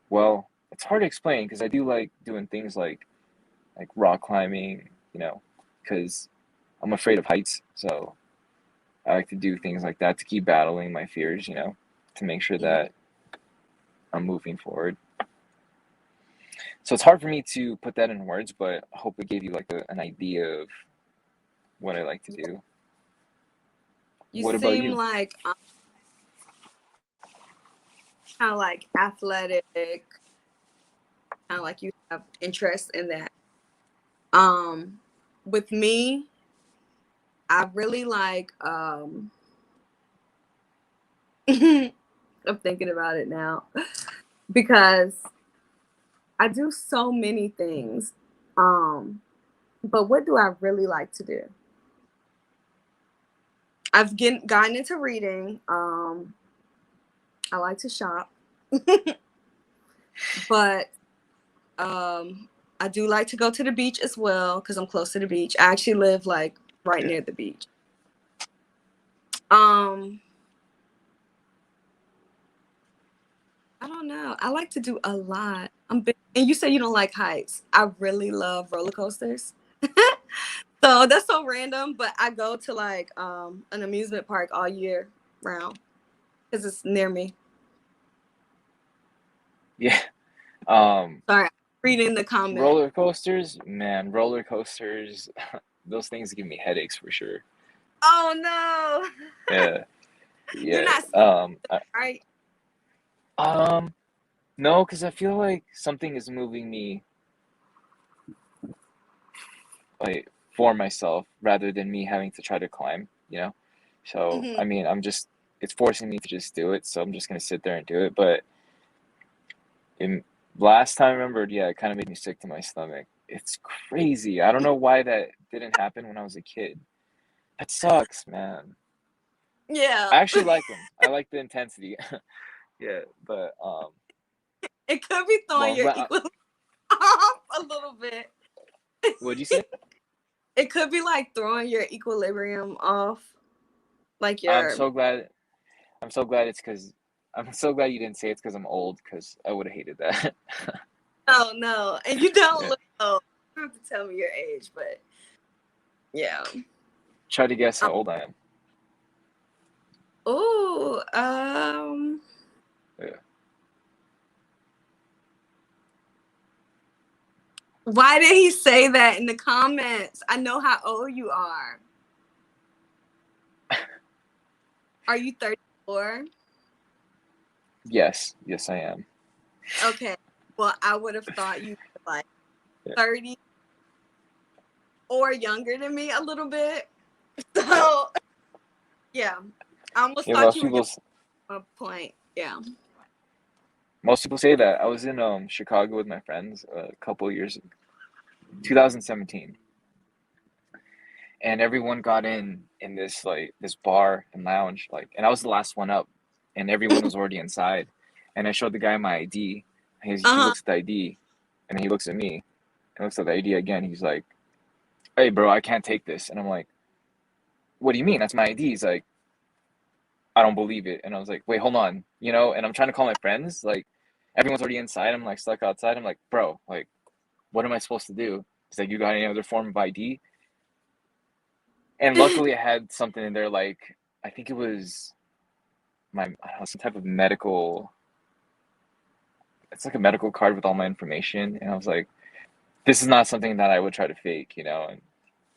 Well, it's hard to explain because I do like doing things like rock climbing, you know, because I'm afraid of heights. So I like to do things like that to keep battling my fears, you know, to make sure that I'm moving forward. So it's hard for me to put that in words, but I hope it gave you like an idea of what I like to do. you What about seem you? like kind of like athletic, kind of like you have interest in that. Um, with me, I really like I'm thinking about it now because I do so many things. But what do I really like to do? Gotten into reading. I like to shop, but I do like to go to the beach as well because I'm close to the beach. I actually live like right Yeah. near the beach. Um, I don't know. I like to do a lot. And you say you don't like heights. I really love roller coasters. So that's so random, but I go to like an amusement park all year round because it's near me. Yeah. Um, Sorry, I'm reading the comment. roller coasters, man, roller coasters, those things give me headaches for sure. Oh no, Yeah, you're yeah. not right. Um, no, because I feel like something is moving me like for myself rather than me having to try to climb, you know? So, Hmm. I mean, it's forcing me to just do it, so I'm just gonna sit there and do it. But in, last time I remembered, yeah, it kind of made me sick to my stomach. It's crazy. I don't know why that didn't happen when I was a kid. That sucks, man. Yeah, I actually like them. I like the intensity. Yeah, but it could be throwing well, I'm your glad. equilibrium off a little bit. What'd you say? It could be like throwing your equilibrium off, like I'm your. so glad. I'm so glad it's because. I'm so glad you didn't say it's because I'm old, because I would have hated that. Oh no, and you don't Yeah. look old. You don't have to tell me your age, but yeah. Try to guess Um, how old I am. oh, Yeah. why did he say that in the comments? I know how old you are. Are you 34? Yes. Yes, I am. Okay. Well, I would have thought you were like Yeah. 30 or younger than me a little bit. Yeah. So, yeah. I almost Yeah. thought you were younger at one point. Yeah. Most people say that. I was in Chicago with my friends a couple of years, 2017, and everyone got in this like this bar and lounge like, and I was the last one up, and everyone was already inside, and I showed the guy my ID. He Uh-huh. looks at the ID, and then he looks at me and looks at the ID again. He's like, "Hey, bro, I can't take this," and I'm like, "What do you mean? That's my ID." He's like, "I don't believe it," and I was like, "Wait, hold on," you know, and I'm trying to call my friends, like everyone's already inside. I'm like stuck outside. I'm like, "Bro, like, what am I supposed to do?" He's like, "You got any other form of ID?" And luckily, I had something in there, like I think it was my, I don't know, some type of medical. It's like a medical card with all my information, and I was like, "This is not something that I would try to fake," you know. And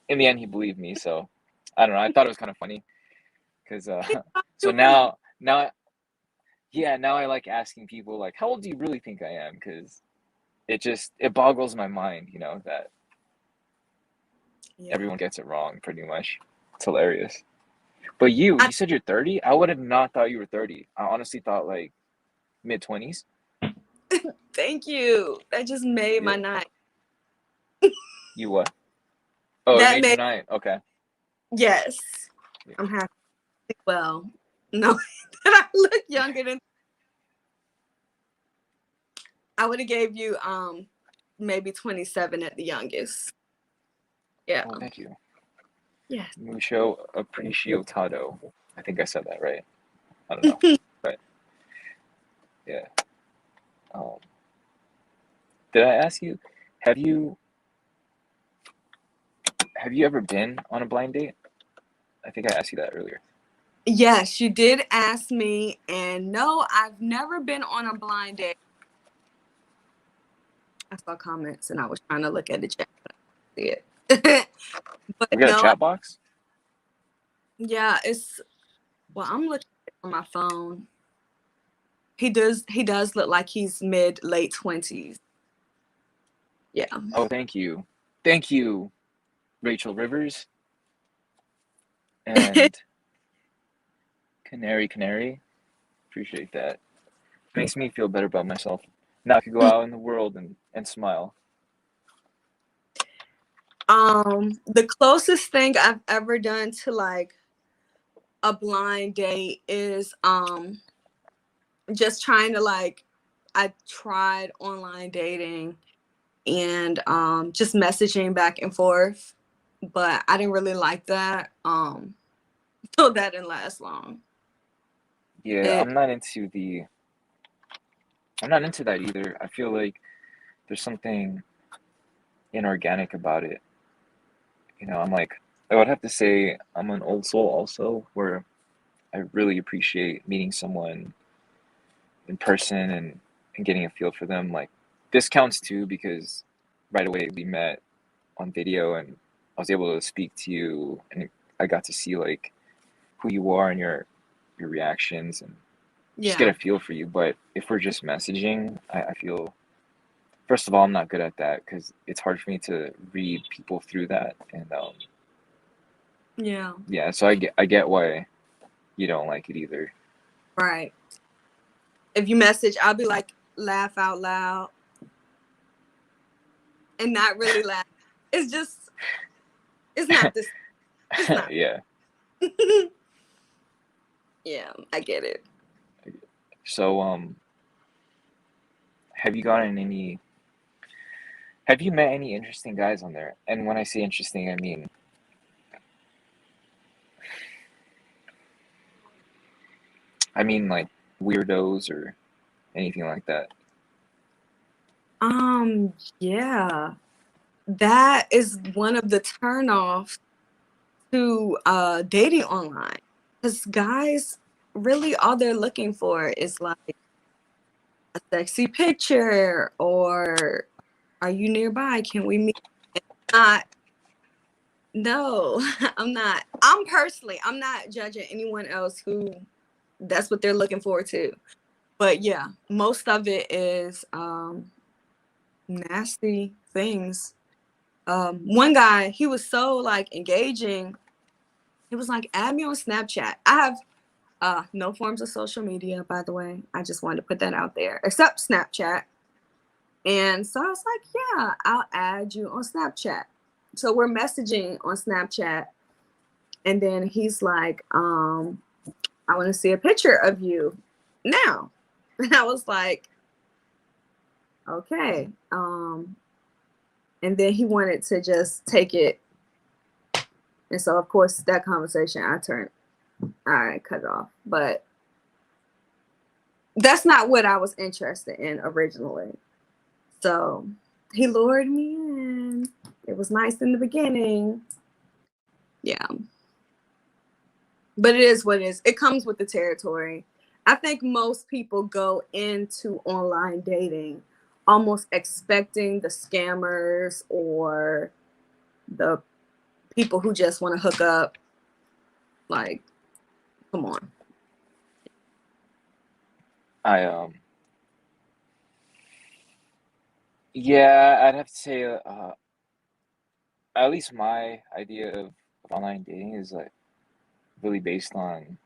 in the end, he believed me. So I don't know. I thought it was kind of funny because so You believe. now yeah, now I like asking people like, "How old do you really think I am?" Because it boggles my mind, you know, that Yeah. everyone gets it wrong pretty much. It's hilarious. But I, you said you're 30? I would have not thought you were 30. I honestly thought like mid 20s. thank you. That just made my Yeah. night. You what? Oh, it That made your made, night. Okay. yes. Yeah. I'm happy. Well, no, that I look younger than I would have gave you maybe 27 at the youngest. Yeah. Oh, thank you. Yes. Mucho appreciatado. I think I said that right. I don't know. But yeah. Um, did I ask you, have you have you ever been on a blind date? I think I asked you that earlier. Yes, you did ask me, and no, I've never been on a blind date. I saw comments and I was trying to look at the chat, but I didn't see it. We But got a no, chat box? yeah, it's well, I'm looking at it on my phone. He does look like he's mid late 20s. Yeah. Oh, thank you. Thank you, Rachel Rivers and Canary Canary. Appreciate that. Makes me feel better about myself. Now I can go out in the world and smile. The closest thing I've ever done to like a blind date is just trying to like I tried online dating and just messaging back and forth, but I didn't really like that. So that didn't last long. Yeah, It I'm not into that either. I feel like there's something inorganic about it. I'm like, I would have to say I'm an old soul also, where I really appreciate meeting someone in person and getting a feel for them. Like this counts too because right away we met on video and I was able to speak to you and I got to see like who you are and your reactions and just get Yeah. a feel for you. But if we're just messaging, I feel first of all I'm not good at that because it's hard for me to read people through that and Yeah. yeah, so I get why you don't like it either. Right. If you message, I'll be like, laugh out loud and not really laugh. It's just, it's not this. It's not. Yeah. Yeah, I get it. So have you gotten any have you met any interesting guys on there? And when I say interesting, I mean like weirdos or anything like that. Yeah, that is one of the turnoffs to dating online. Because guys, really all they're looking for is like a sexy picture or are you nearby? Can we meet? Not, no, I'm not. I'm not judging anyone else who that's what they're looking forward to. But yeah, most of it is nasty things. One guy, he was so like engaging. He was like, add me on Snapchat. I have no forms of social media, by the way. I just wanted to put that out there, except Snapchat. And so I was like, yeah, I'll add you on Snapchat. So we're messaging on Snapchat. And then he's like, I want to see a picture of you now. And I was like, okay. And then he wanted to just take it. And so, of course, that conversation I cut it off. But that's not what I was interested in originally. So he lured me in. It was nice in the beginning. Yeah. But it is what it is. It comes with the territory. I think most people go into online dating almost expecting the scammers or the people who just want to hook up. Like, come on. I yeah, I'd have to say at least my idea of online dating is like really based on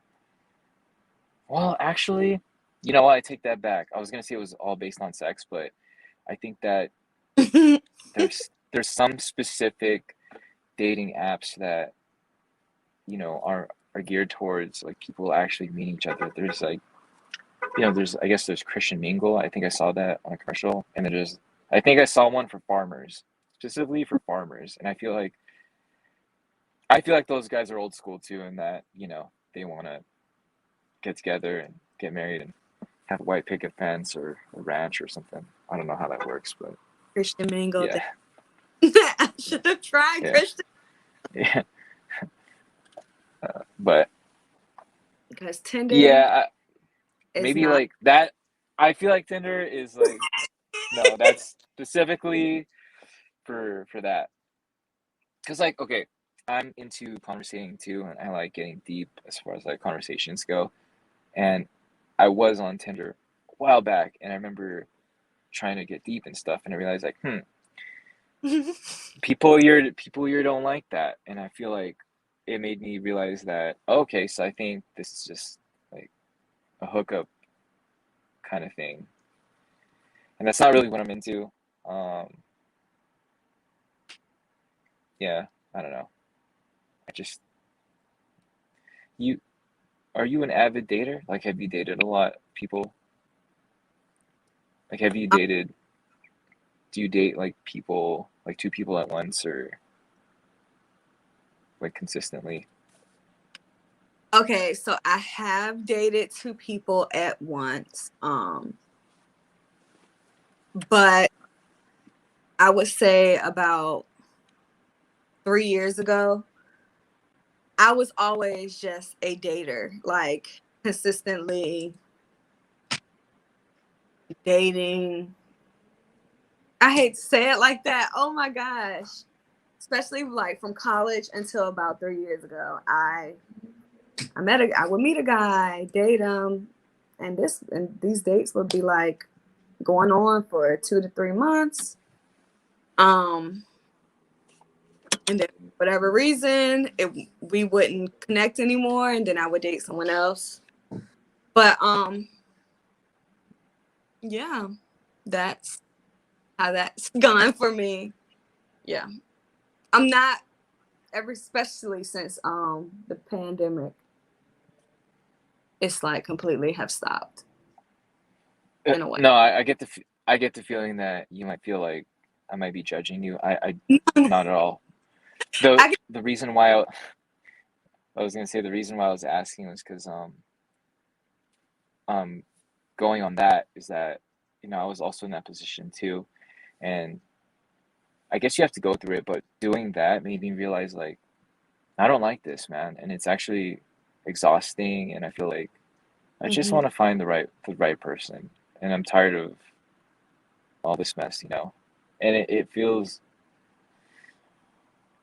well, actually, you know what? I take that back. I was gonna say it was all based on sex, but I think that there's some specific dating apps that are geared towards like people actually meeting each other. There's like there's I guess there's Christian Mingle. I think I saw that on a commercial, and then there's I think I saw one for farmers, specifically for farmers, and I feel like those guys are old school too, in that they want to get together and get married and have a white picket fence or a ranch or something. I don't know how that works, but Christian Mingle. yeah, I should have tried yeah, Christian. yeah. But Because Tinder yeah, is maybe not. like that. I feel like Tinder is like no, that's specifically for that. Because like okay, I'm into conversating too, and I like getting deep as far as like conversations go. And I was on Tinder a while back, and I remember trying to get deep and stuff, and I realized like, people here don't like that, and I feel like it made me realize that okay, so I think this is just like a hookup kind of thing, and that's not really what I'm into. Um, yeah, I don't know. I just you are you an avid dater? Like, have you dated a lot of people? Like, have you dated? Do you date like people, like two people at once, or like consistently? Okay, so I have dated two people at once. But I would say about 3 years ago, I was always just a dater, like consistently dating. I hate to say it like that. Oh my gosh. Especially like from college until about 3 years ago. I would meet a guy, date him, and these dates would be like going on for 2 to 3 months. Um, and then for whatever reason, we wouldn't connect anymore, and then I would date someone else. But yeah, that's how that's gone for me. Yeah, I'm not ever, especially since the pandemic. It's like completely have stopped in a way. No, I get the feeling that you might feel like I might be judging you. Not at all. The I the reason why I was gonna say the reason why I was asking was because um going on that is that I was also in that position too, and I guess you have to go through it, but doing that made me realize like I don't like this, man, and it's actually exhausting, and I feel like I just Mhm. want to find the right person, and I'm tired of all this mess. And it feels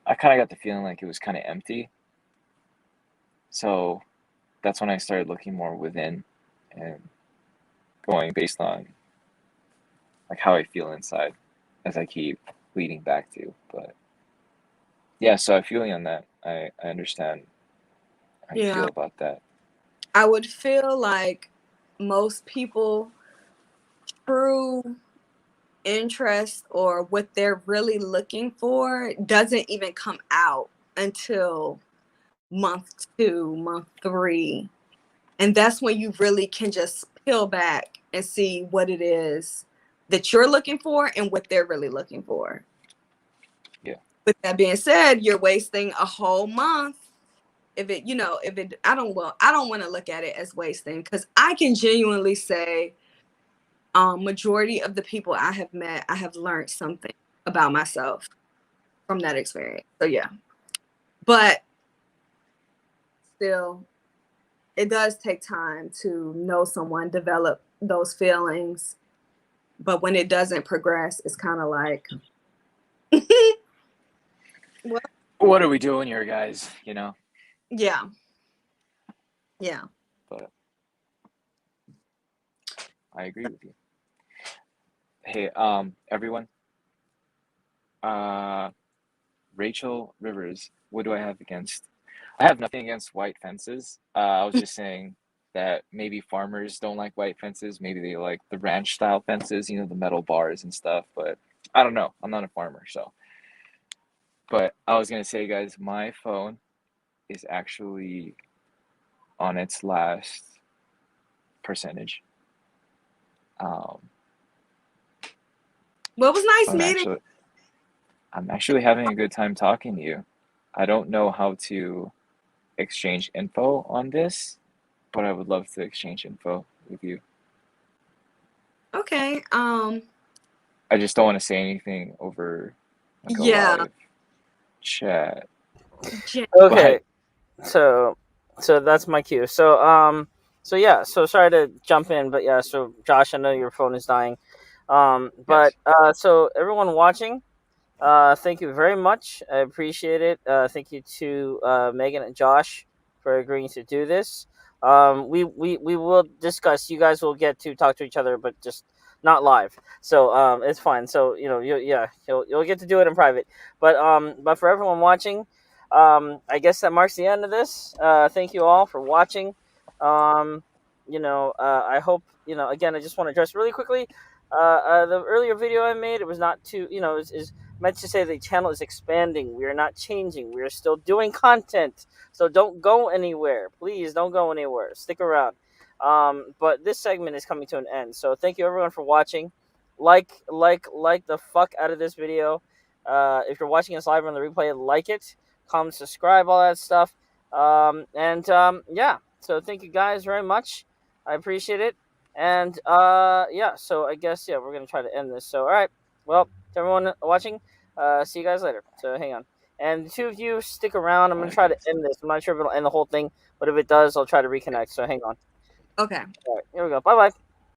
I kind of got the feeling like it was kind of empty. So that's when I started looking more within and going based on like how I feel inside as I keep leading back to. But yeah, so I feel you on that. I understand how you Yeah, feel about that. I would feel like most people true interest or what they're really looking for doesn't even come out until month 2, month 3. And that's when you really can just peel back and see what it is that you're looking for and what they're really looking for. Yeah. With that being said, you're wasting a whole month. I don't want to look at it as wasting, because I can genuinely say majority of the people I have met, I have learned something about myself from that experience. So yeah, but still, it does take time to know someone, develop those feelings. But when it doesn't progress, it's kind of like, well, What are we doing here, guys? yeah, yeah. But I agree with you. Hey, everyone, uh, Rachel Rivers, what do I have against? I have nothing against white fences. I was just saying that maybe farmers don't like white fences. Maybe they like the ranch style fences, the metal bars and stuff. But I don't know. I'm not a farmer, so. But I was gonna say, guys, my phone is actually on its last percentage. Um, Well, it was so nice I'm meeting. actually I'm actually having a good time talking to you. I don't know how to exchange info on this, but I would love to exchange info with you. Okay. I just don't want to say anything over like a Yeah. live chat. Jen- Okay, But so so that's my cue. So yeah, so sorry to jump in, but yeah, so Josh, I know your phone is dying. But yes, so everyone watching, thank you very much. I appreciate it. Thank you to Megan and Josh for agreeing to do this. We will discuss. You guys will get to talk to each other, but just not live. So it's fine. So you'll get to do it in private. But for everyone watching, I guess that marks the end of this. Thank you all for watching. Um, I hope Again, I just want to address really quickly. The earlier video I made, it was not too, is meant to say the channel is expanding. We are not changing. We are still doing content. So don't go anywhere. Please don't go anywhere. Stick around. But this segment is coming to an end. So thank you everyone for watching. Like the fuck out of this video. If you're watching us live on the replay, like it, comment, subscribe, all that stuff. Yeah. So thank you guys very much. I appreciate it. And yeah, so I guess we're gonna try to end this. So all right, well, to everyone watching, see you guys later. So hang on. And the two of you stick around. I'm All gonna right, try to thanks. end this. I'm not sure if it'll end the whole thing, but if it does, I'll try to reconnect. So hang on. Okay. All right, here we go. Bye bye.